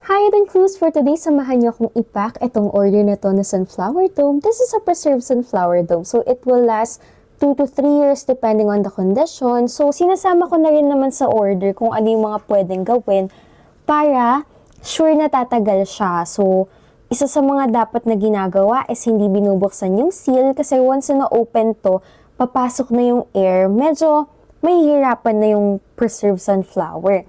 Hi, Eden Cruz! For today, samahan niyo akong i-pack itong order na to na sunflower dome. This is a preserved sunflower dome. So, it will last 2 to 3 years depending on the condition. So, sinasama ko na rin naman sa order kung ano yung mga pwedeng gawin para sure na tatagal siya. So, isa sa mga dapat na ginagawa is hindi binubuksan yung seal kasi once na open to, papasok na yung air. Medyo mahihirapan na yung preserved sunflower.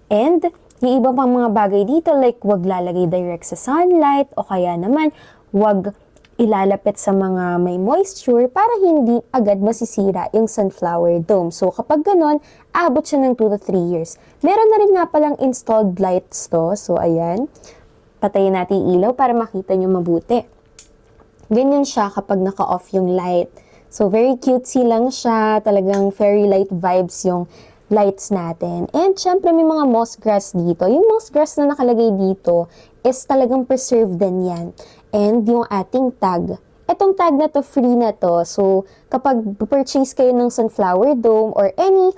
And yung iba pang mga bagay dito like wag lalagay direct sa sunlight o kaya naman wag ilalapit sa mga may moisture para hindi agad masisira yung sunflower dome. So kapag ganon, abot siya ng 2 to 3 years. Meron na rin nga palang installed lights to. So ayan, patayin natin yung ilaw para makita nyo mabuti. Ganyan siya kapag naka-off yung light. So very cutesy lang siya, talagang fairy light vibes yung lights natin. And syempre may mga moss grass dito. Yung moss grass na nakalagay dito is talagang preserved din yan. And yung ating tag. Etong tag na to, free na to. So kapag purchase kayo ng sunflower dome or any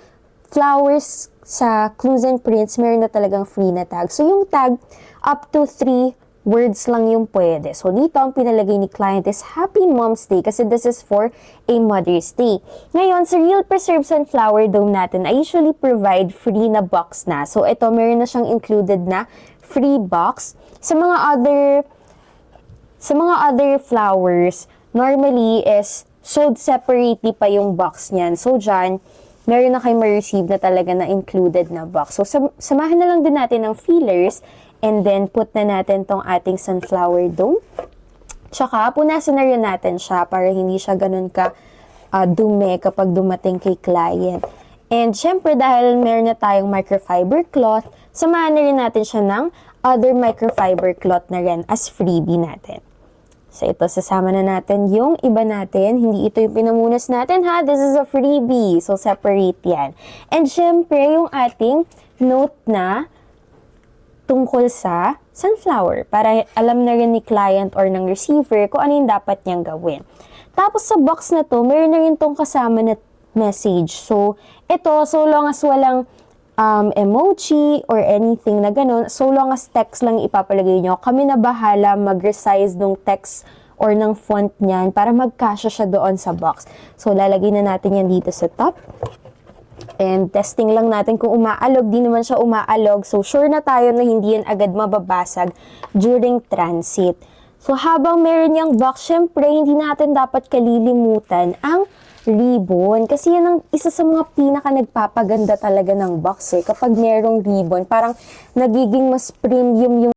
flowers sa Clues and Prints, meron na talagang free na tag. So yung tag, up to 3 words lang yung pwede. So, dito ang pinalagay ni client is Happy Mom's Day kasi this is for a Mother's Day. Ngayon, sa Real Preserved Sunflower Dome natin, I usually provide free na box na. So, ito, meron na siyang included na free box. Sa mga other flowers, normally is sold separately pa yung box niyan. So, dyan, meron na kayo ma-receive na talaga na included na box. So, samahan na lang din natin ng feelers. And then, put na natin tong ating sunflower dome. Tsaka, punasan na rin natin siya para hindi siya ganun ka dumi kapag dumating kay client. And, syempre, dahil meron na tayong microfiber cloth, samahan na rin natin siya ng other microfiber cloth na rin as freebie natin. So, ito, sasama na natin yung iba natin. Hindi ito yung pinamunas natin, ha? This is a freebie. So, separate yan. And, syempre, yung ating note na tungkol sa sunflower para alam na rin ni client or ng receiver kung ano yung dapat niyang gawin. Tapos sa box na to, meron na rin tong kasama na message. So, ito, so long as walang emoji or anything na ganun, so long as text lang ipapalagay nyo, kami na bahala mag-resize ng text or ng font niyan para magkasya siya doon sa box. So, lalagay na natin yan dito sa top. And testing lang natin kung umaalog, di naman siya umaalog. So, sure na tayo na hindi yan agad mababasag during transit. So, habang meron yung box, syempre, hindi natin dapat kalilimutan ang ribbon. Kasi yan ang isa sa mga pinaka nagpapaganda talaga ng box eh. Kapag merong ribbon, parang nagiging mas premium yung